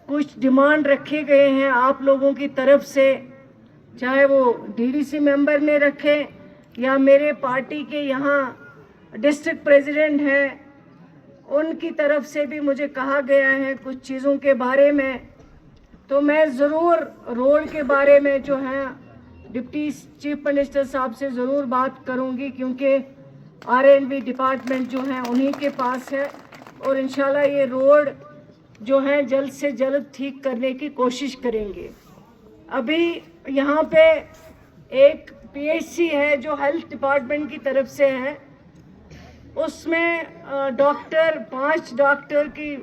कुछ डिमांड रखे गए हैं आप लोगों की तरफ से, चाहे वो डीडीसी मेंबर ने रखे या मेरे पार्टी के यहाँ डिस्ट्रिक्ट प्रेसिडेंट हैं, उनकी तरफ से भी मुझे कहा गया है कुछ चीज़ों के बारे में। तो मैं ज़रूर रोड के बारे में जो है डिप्टी चीफ मिनिस्टर साहब से ज़रूर बात करूंगी, क्योंकि R&B डिपार्टमेंट जो है उन्हीं के पास है, और इंशाल्लाह ये रोड जो है जल्द से जल्द ठीक करने की कोशिश करेंगे। अभी यहाँ पे एक PHC है जो हेल्थ डिपार्टमेंट की तरफ से है, उसमें 5 डॉक्टर की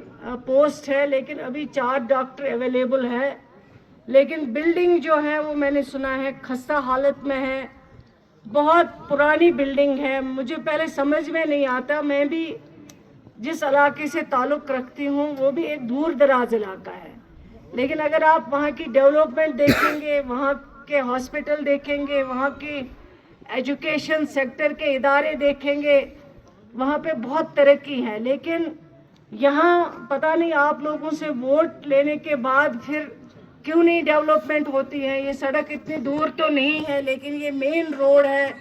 पोस्ट है, लेकिन अभी 4 डॉक्टर अवेलेबल है। लेकिन बिल्डिंग जो है वो मैंने सुना है खस्ता हालत में है, बहुत पुरानी बिल्डिंग है। मुझे पहले समझ में नहीं आता, मैं भी जिस इलाके से ताल्लुक़ रखती हूँ वो भी एक दूर दराज इलाका है, लेकिन अगर आप वहाँ की डेवलपमेंट देखेंगे, वहाँ के हॉस्पिटल देखेंगे, वहाँ की एजुकेशन सेक्टर के इदारे देखेंगे, वहाँ पे बहुत तरक्की है। लेकिन यहाँ पता नहीं आप लोगों से वोट लेने के बाद फिर क्यों नहीं डेवलपमेंट होती है। ये सड़क इतनी दूर तो नहीं है, लेकिन ये मेन रोड है,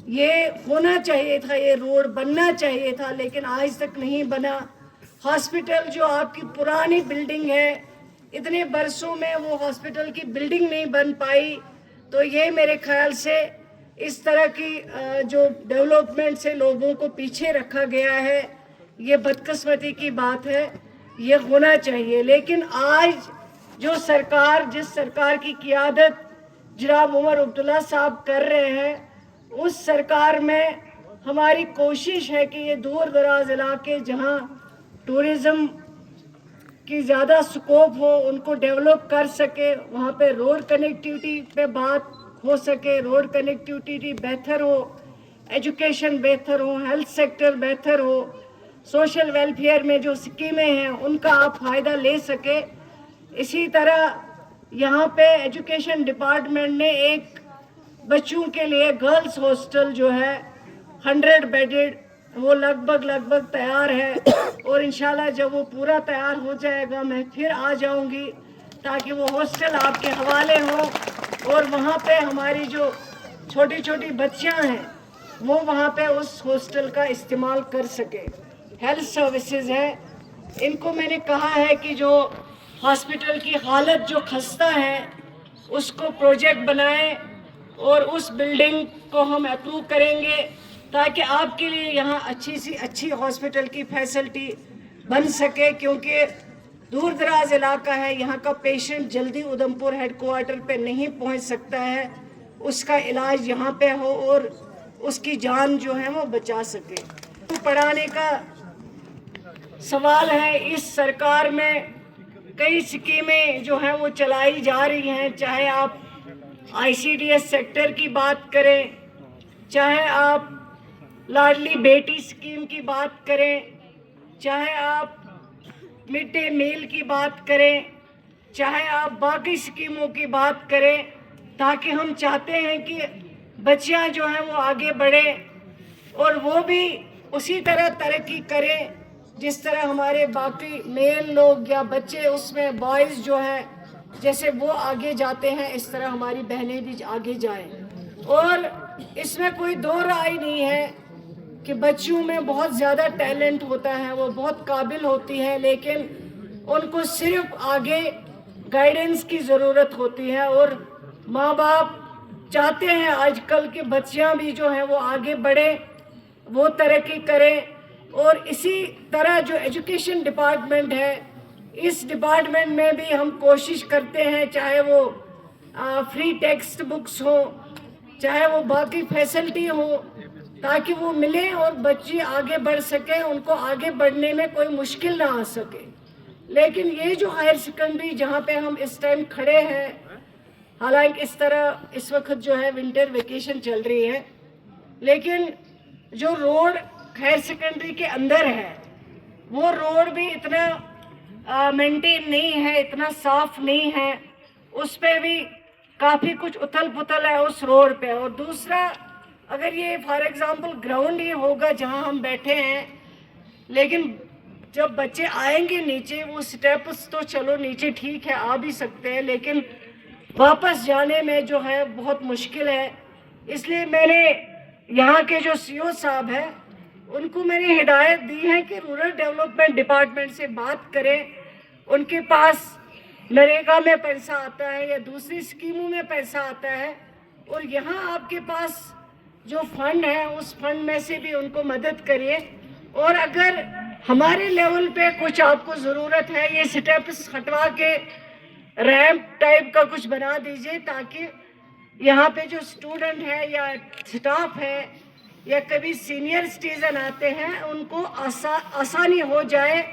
ये होना चाहिए था, ये रोड बनना चाहिए था, लेकिन आज तक नहीं बना। हॉस्पिटल जो आपकी पुरानी बिल्डिंग है, इतने बरसों में वो हॉस्पिटल की बिल्डिंग नहीं बन पाई, तो ये मेरे ख्याल से इस तरह की जो डेवलपमेंट से लोगों को पीछे रखा गया है, ये बदकिस्मती की बात है, ये होना चाहिए। लेकिन आज जो सरकार, जिस सरकार की क़ियादत जनाब उमर अब्दुल्ला साहब कर रहे हैं, उस सरकार में हमारी कोशिश है कि ये दूर दराज इलाके जहाँ टूरिज़्म की ज़्यादा स्कोप हो उनको डेवलप कर सके, वहाँ पे रोड कनेक्टिविटी पे बात हो सके, रोड कनेक्टिविटी बेहतर हो, एजुकेशन बेहतर हो, हेल्थ सेक्टर बेहतर हो, सोशल वेलफेयर में जो स्कीमें हैं उनका आप फ़ायदा ले सके। इसी तरह यहाँ पे एजुकेशन डिपार्टमेंट ने एक बच्चों के लिए गर्ल्स हॉस्टल जो है 100 बेडेड, वो लगभग तैयार है, और इंशाल्लाह जब वो पूरा तैयार हो जाएगा मैं फिर आ जाऊंगी, ताकि वो हॉस्टल आपके हवाले हो, और वहाँ पे हमारी जो छोटी छोटी बच्चियाँ हैं वो वहाँ पे उस हॉस्टल का इस्तेमाल कर सके। हेल्थ सर्विसेज है, इनको मैंने कहा है कि जो हॉस्पिटल की हालत जो खस्ता है उसको प्रोजेक्ट बनाएं, और उस बिल्डिंग को हम अप्रूव करेंगे, ताकि आपके लिए यहाँ अच्छी सी अच्छी हॉस्पिटल की फैसिलिटी बन सके, क्योंकि दूर दराज इलाका है, यहाँ का पेशेंट जल्दी उधमपुर हेडक्वार्टर पे नहीं पहुँच सकता है, उसका इलाज यहाँ पे हो और उसकी जान जो है वो बचा सके। पढ़ाने का सवाल है, इस सरकार में कई स्कीमें जो हैं वो चलाई जा रही हैं, चाहे आप ICDS सेक्टर की बात करें, चाहे आप लाडली बेटी स्कीम की बात करें, चाहे आप मिड डे मील की बात करें, चाहे आप बाकी स्कीमों की बात करें, ताकि हम चाहते हैं कि बच्चियां जो हैं वो आगे बढ़ें और वो भी उसी तरह तरक्की करें जिस तरह हमारे बाकी मेल लोग या बच्चे, उसमें बॉयज़ जो हैं जैसे वो आगे जाते हैं, इस तरह हमारी बहनें भी आगे जाएं। और इसमें कोई दो राय नहीं है कि बच्चियों में बहुत ज़्यादा टैलेंट होता है, वो बहुत काबिल होती हैं, लेकिन उनको सिर्फ आगे गाइडेंस की ज़रूरत होती है। और माँ बाप चाहते हैं आजकल के बच्चियाँ भी जो हैं वो आगे बढ़ें, वो तरक्की करें। और इसी तरह जो एजुकेशन डिपार्टमेंट है, इस डिपार्टमेंट में भी हम कोशिश करते हैं, चाहे वो फ्री टेक्स्ट बुक्स हो, चाहे वो बाकी फैसिलिटी हो, ताकि वो मिले और बच्चे आगे बढ़ सकें, उनको आगे बढ़ने में कोई मुश्किल ना आ सके। लेकिन ये जो हायर सेकेंडरी जहाँ पे हम इस टाइम खड़े हैं, हालांकि इस वक्त जो है विंटर वेकेशन चल रही है, लेकिन जो रोड हायर सेकेंडरी के अंदर है वो रोड भी इतना मेंटेन नहीं है, इतना साफ नहीं है, उस पे भी काफ़ी कुछ उथल पुथल है उस रोड पे। और दूसरा, अगर ये फॉर एग्जांपल ग्राउंड ये होगा जहां हम बैठे हैं, लेकिन जब बच्चे आएंगे नीचे, वो स्टेप्स तो चलो नीचे ठीक है आ भी सकते हैं, लेकिन वापस जाने में जो है बहुत मुश्किल है। इसलिए मैंने यहाँ के जो सीओ साहब हैं उनको मैंने हिदायत दी है कि रूरल डेवलपमेंट डिपार्टमेंट से बात करें। उनके पास नरेगा में पैसा आता है या दूसरी स्कीमों में पैसा आता है, और यहाँ आपके पास जो फंड है उस फंड में से भी उनको मदद करिए। और अगर हमारे लेवल पे कुछ आपको ज़रूरत है, ये स्टेप्स हटवा के रैंप टाइप का कुछ बना दीजिए, ताकि यहाँ पे जो स्टूडेंट है या स्टाफ है या कभी सीनियर सिटीजन आते हैं उनको आसानी हो जाए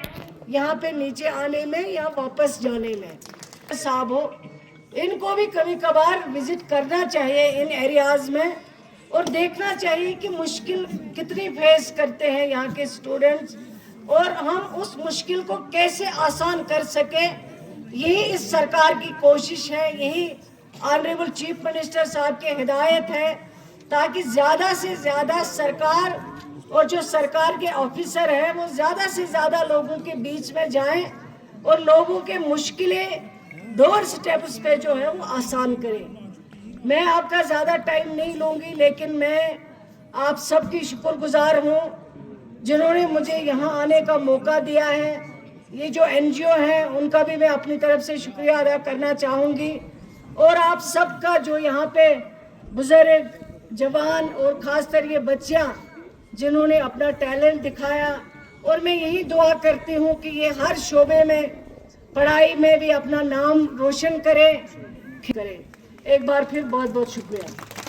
यहाँ पे नीचे आने में या वापस जाने में। साहब हो, इनको भी कभी कभार विजिट करना चाहिए इन एरियाज में, और देखना चाहिए कि मुश्किल कितनी फेस करते हैं यहाँ के स्टूडेंट्स, और हम उस मुश्किल को कैसे आसान कर सके। यही इस सरकार की कोशिश है, यही ऑनरेबल चीफ मिनिस्टर साहब की हिदायत है, ताकि ज़्यादा से ज़्यादा सरकार और जो सरकार के ऑफिसर हैं वो ज़्यादा से ज़्यादा लोगों के बीच में जाएं और लोगों के मुश्किलें डोर स्टेप्स पे जो है वो आसान करें। मैं आपका ज़्यादा टाइम नहीं लूँगी, लेकिन मैं आप सबकी शुक्रगुजार हूँ जिन्होंने मुझे यहाँ आने का मौका दिया है। ये जो NGO हैं उनका भी मैं अपनी तरफ से शुक्रिया अदा करना चाहूँगी, और आप सबका जो यहाँ पे बुजुर्ग, जवान और ख़ासकर ये बच्चियाँ जिन्होंने अपना टैलेंट दिखाया, और मैं यही दुआ करती हूँ कि ये हर शोबे में पढ़ाई में भी अपना नाम रोशन करें। एक बार फिर बहुत बहुत शुक्रिया।